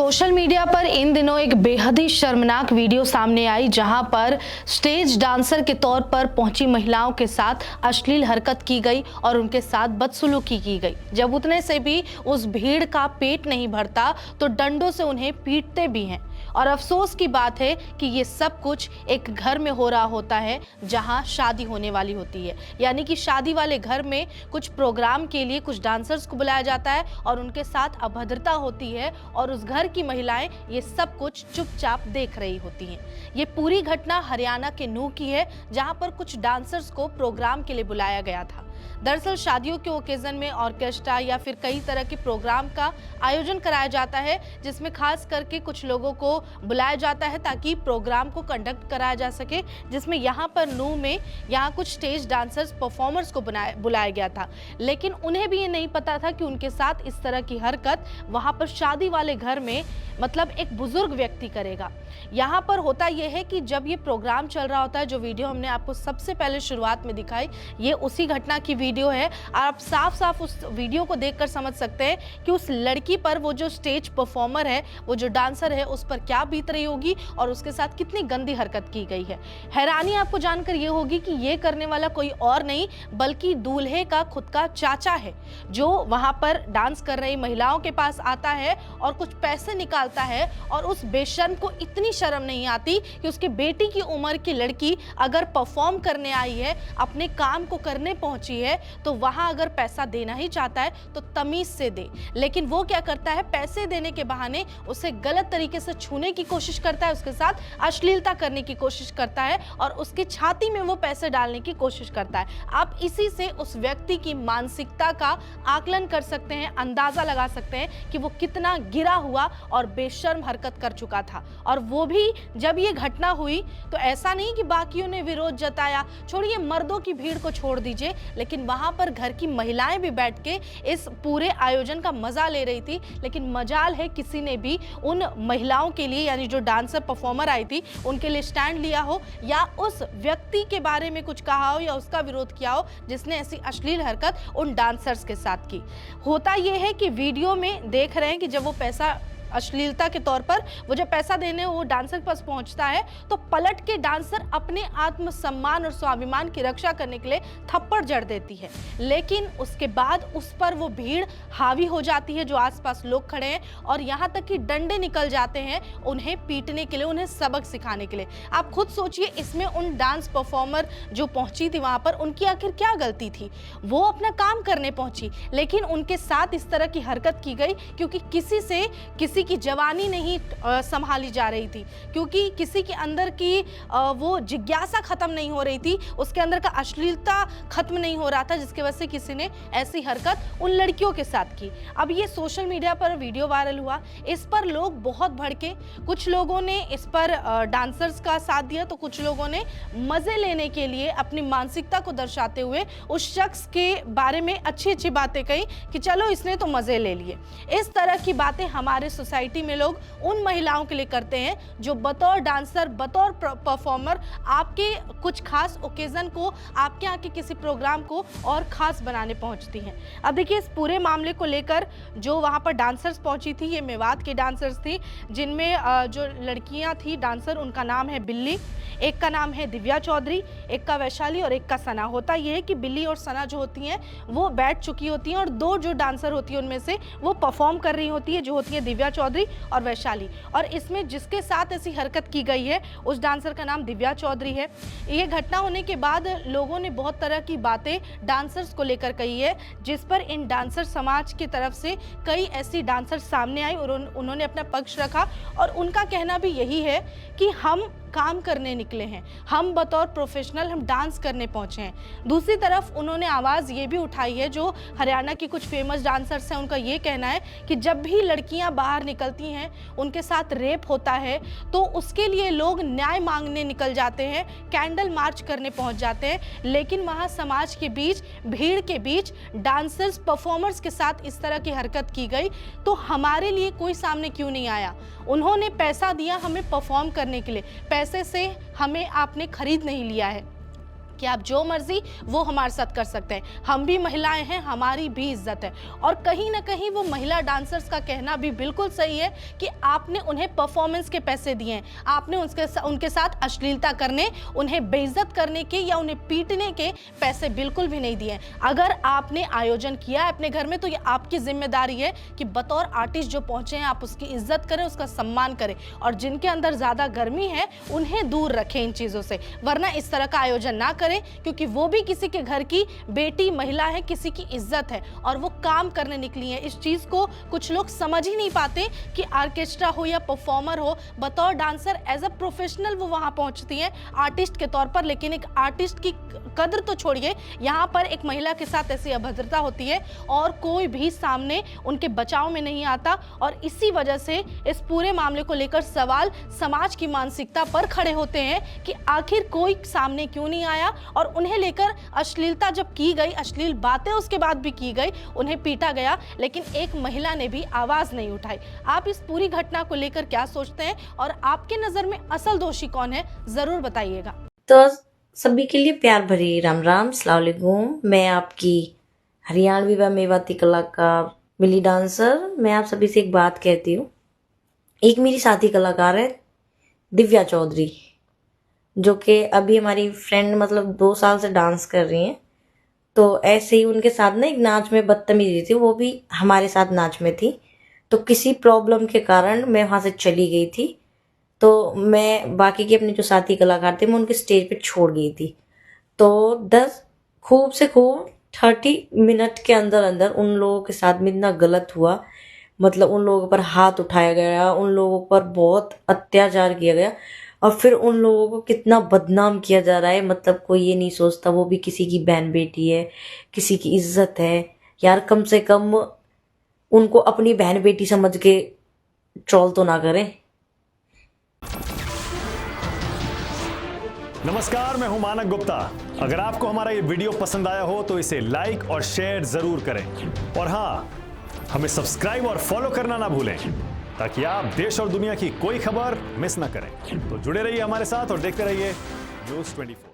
Social media पर इन दिनों एक बेहद ही शर्मनाक वीडियो सामने आई, जहां पर स्टेज डांसर के तौर पर पहुंची महिलाओं के साथ अश्लील हरकत की गई और उनके साथ बदसलूकी की गई। जब उतने से भी उस भीड़ का पेट नहीं भरता तो डंडों से उन्हें पीटते भी हैं। और अफसोस की बात है कि ये सब कुछ एक घर में हो रहा होता है जहां शादी होने वाली होती है, यानी कि शादी वाले घर में कुछ प्रोग्राम के लिए कुछ डांसर्स को बुलाया जाता है और उनके साथ अभद्रता होती है और उस घर की महिलाएं ये सब कुछ चुपचाप देख रही होती हैं। ये पूरी घटना हरियाणा के नूह की है, जहां पर कुछ डांसर्स को प्रोग्राम के लिए बुलाया गया था। दरअसल शादियों के ओकेजन में ऑर्केस्ट्रा या फिर कई तरह के प्रोग्राम का आयोजन कराया जाता है, जिसमें खास करके कुछ लोगों को बुलाया जाता है ताकि प्रोग्राम को कंडक्ट कराया जा सके। जिसमें यहाँ पर नूह में यहाँ कुछ स्टेज डांसर्स परफॉर्मर्स को बुलाया गया था, लेकिन उन्हें भी ये नहीं पता था कि उनके साथ इस तरह की हरकत वहाँ पर शादी वाले घर में मतलब एक बुजुर्ग व्यक्ति करेगा। यहाँ पर होता यह है कि जब ये प्रोग्राम चल रहा होता है, जो वीडियो हमने आपको सबसे पहले शुरुआत में दिखाई, ये उसी घटना की वीडियो है। आप साफ साफ उस वीडियो को देखकर समझ सकते हैं कि उस लड़की पर, वो जो स्टेज परफॉर्मर है, वो जो डांसर है, उस पर क्या बीत रही होगी और उसके साथ कितनी गंदी हरकत की गई है। हैरानी आपको जानकर ये होगी कि ये करने वाला कोई और नहीं बल्कि दूल्हे का खुद का चाचा है, जो वहां पर डांस कर रही महिलाओं के पास आता है और कुछ पैसे निकालता है। और उस बेशर्म को इतनी शर्म नहीं आती कि उसकी बेटी की उम्र की लड़की अगर परफॉर्म करने आई है, अपने काम को करने पहुंची है, तो वहां अगर पैसा देना ही चाहता है तो तमीज से दे। लेकिन वो क्या करता है, पैसे देने के बहाने उसे गलत तरीके से छूने की कोशिश करता है, उसके साथ अश्लीलता करने की कोशिश करता है और उसकी छाती में वो पैसे डालने की कोशिश करता है। आप इसी से उस व्यक्ति की मानसिकता का आकलन कर सकते हैं, अंदाजा लगा सकते हैं कि वो कितना गिरा हुआ और बेशर्म हरकत कर चुका था। और वो भी जब ये घटना हुई तो ऐसा नहीं कि बाकियों ने विरोध जताया, छोड़िए मर्दों की भीड़ को छोड़ दीजिए, लेकिन वहां पर घर की महिलाएं भी बैठ के इस पूरे आयोजन का मजा ले रही थी। लेकिन मजाल है किसी ने भी उन महिलाओं के लिए, यानी जो डांसर परफॉर्मर आई थी, उनके लिए स्टैंड लिया हो या उस व्यक्ति के बारे में कुछ कहा हो या उसका विरोध किया हो जिसने ऐसी अश्लील हरकत उन डांसर्स के साथ की। होता यह है कि वीडियो में देख रहे हैं कि जब वो पैसा अश्लीलता के तौर पर वो जब पैसा देने वो डांसर के पास पहुंचता है तो पलट के डांसर अपने आत्मसम्मान और स्वाभिमान की रक्षा करने के लिए थप्पड़ जड़ देती है। लेकिन उसके बाद उस पर वो भीड़ हावी हो जाती है, जो आसपास लोग खड़े हैं, और यहाँ तक कि डंडे निकल जाते हैं उन्हें पीटने के लिए, उन्हें सबक सिखाने के लिए। आप खुद सोचिए, इसमें उन डांस परफॉर्मर जो पहुंची थी वहां पर, उनकी आखिर क्या गलती थी? वो अपना काम करने पहुंची, लेकिन उनके साथ इस तरह की हरकत की गई क्योंकि किसी की जवानी नहीं संभाली जा रही थी, क्योंकि किसी के अंदर की वो जिज्ञासा खत्म नहीं हो रही थी, उसके अंदर का अश्लीलता खत्म नहीं हो रहा था, जिसकी वजह से किसी ने ऐसी हरकत उन लड़कियों के साथ की। अब ये सोशल मीडिया पर वीडियो वायरल हुआ, इस पर लोग बहुत भड़के। कुछ लोगों ने इस पर डांसर्स का साथ दिया तो कुछ लोगों ने मजे लेने के लिए अपनी मानसिकता को दर्शाते हुए उस शख्स के बारे में अच्छी अच्छी बातें कही कि चलो इसने तो मजे ले लिए। इस तरह की बातें हमारे सोसाइटी में लोग उन महिलाओं के लिए करते हैं जो बतौर डांसर, बतौर परफॉर्मर आपके कुछ खास ओकेजन को, आपके यहाँ के किसी प्रोग्राम को और खास बनाने पहुंचती हैं। अब देखिए, इस पूरे मामले को लेकर जो वहां पर डांसर्स पहुंची थी, ये मेवात की डांसर्स थी, जिनमें जो लड़कियां थी डांसर, उनका नाम है बिल्ली, एक का नाम है दिव्या चौधरी, एक का वैशाली और एक का सना। होता यह है कि बिल्ली और सना जो होती हैं वो बैठ चुकी होती हैं और दो जो डांसर होती है उनमें से वो परफॉर्म कर रही होती है, जो होती है दिव्या चौधरी और वैशाली। और इसमें जिसके साथ ऐसी हरकत की गई है उस डांसर का नाम दिव्या चौधरी है। ये घटना होने के बाद लोगों ने बहुत तरह की बातें डांसर्स को लेकर कही है, जिस पर इन डांसर समाज की तरफ से कई ऐसी डांसर सामने आई और उन्होंने अपना पक्ष रखा। और उनका कहना भी यही है कि हम काम करने निकले हैं, हम बतौर प्रोफेशनल हम डांस करने पहुंचे हैं। दूसरी तरफ उन्होंने आवाज़ ये भी उठाई है, जो हरियाणा की कुछ फेमस डांसर्स हैं, उनका ये कहना है कि जब भी लड़कियां बाहर निकलती हैं, उनके साथ रेप होता है, तो उसके लिए लोग न्याय मांगने निकल जाते हैं, कैंडल मार्च करने पहुंच जाते हैं, लेकिन वहाँ समाज के बीच, भीड़ के बीच डांसर्स परफॉर्मर्स के साथ इस तरह की हरकत की गई तो हमारे लिए कोई सामने क्यों नहीं आया? उन्होंने पैसा दिया हमें परफॉर्म करने के लिए, पैसे से हमें आपने खरीद नहीं लिया है। कि आप जो मर्जी वो हमारे साथ कर सकते हैं, हम भी महिलाएं हैं, हमारी भी इज्जत है। और कहीं ना कहीं वो महिला डांसर्स का कहना भी बिल्कुल सही है कि आपने उन्हें परफॉर्मेंस के पैसे दिए हैं, आपने उनके साथ अश्लीलता करने, उन्हें बेइज्जत करने के या उन्हें पीटने के पैसे बिल्कुल भी नहीं दिए। अगर आपने आयोजन किया है अपने घर में तो ये आपकी जिम्मेदारी है कि बतौर आर्टिस्ट जो पहुंचे हैं आप उसकी इज्जत करें, उसका सम्मान करें, और जिनके अंदर ज्यादा गर्मी है उन्हें दूर रखें इन चीजों से, वरना इस तरह का आयोजन ना करें, क्योंकि वो भी किसी के घर की बेटी महिला है, किसी की इज्जत है और वो काम करने निकली है। इस चीज को कुछ लोग समझ ही नहीं पाते कि ऑर्केस्ट्रा हो या परफॉर्मर हो, बतौर डांसर एज अ प्रोफेशनल वो वहां पहुंचती है आर्टिस्ट के तौर पर, लेकिन एक आर्टिस्ट की कद्र तो छोड़िए, यहाँ पर एक महिला के साथ ऐसी अभद्रता होती है और कोई भी सामने उनके बचाव में नहीं आता। और इसी वजह से इस पूरे मामले को लेकर सवाल समाज की मानसिकता पर खड़े होते हैं कि आखिर कोई सामने क्यों नहीं आया, और उन्हें लेकर अश्लीलता जब की गई, अश्लील बातें उसके बाद भी की गई, उन्हें पीटा गया, लेकिन एक महिला ने भी आवाज नहीं उठाई। आप इस पूरी घटना को लेकर क्या सोचते हैं और आपके नजर में असल दोषी कौन है, जरूर बताइएगा। तो सभी के लिए प्यार भरी राम राम, अस्सलाम वालेकुम। मैं आपकी हरियाणवी व मेवाती कलाकार मिली डांसर। मैं आप सभी से एक बात कहती हूँ। एक मेरी साथी कलाकार है दिव्या चौधरी, जो कि अभी हमारी फ्रेंड, मतलब 2 साल से डांस कर रही हैं। तो ऐसे ही उनके साथ ना एक नाच में बदतमीजी थी, वो भी हमारे साथ नाच में थी। तो किसी प्रॉब्लम के कारण मैं वहाँ से चली गई थी। तो मैं बाकी के अपने जो साथी कलाकार थे मैं उनके स्टेज पे छोड़ गई थी। तो 10 खूब से खूब 30 मिनट के अंदर अंदर उन लोगों के साथ में इतना गलत हुआ, मतलब उन लोगों पर हाथ उठाया गया, उन लोगों पर बहुत अत्याचार किया गया और फिर उन लोगों को कितना बदनाम किया जा रहा है। मतलब कोई ये नहीं सोचता वो भी किसी की बहन बेटी है, किसी की इज्जत है यार, कम से कम उनको अपनी बहन बेटी समझ के ट्रोल तो ना करें। नमस्कार, मैं हूं मानक गुप्ता। अगर आपको हमारा ये वीडियो पसंद आया हो तो इसे लाइक और शेयर जरूर करें, और हाँ, हमें सब्सक्राइब और फॉलो करना ना भूलें ताकि आप देश और दुनिया की कोई खबर मिस ना करें। तो जुड़े रहिए हमारे साथ और देखते रहिए News 24।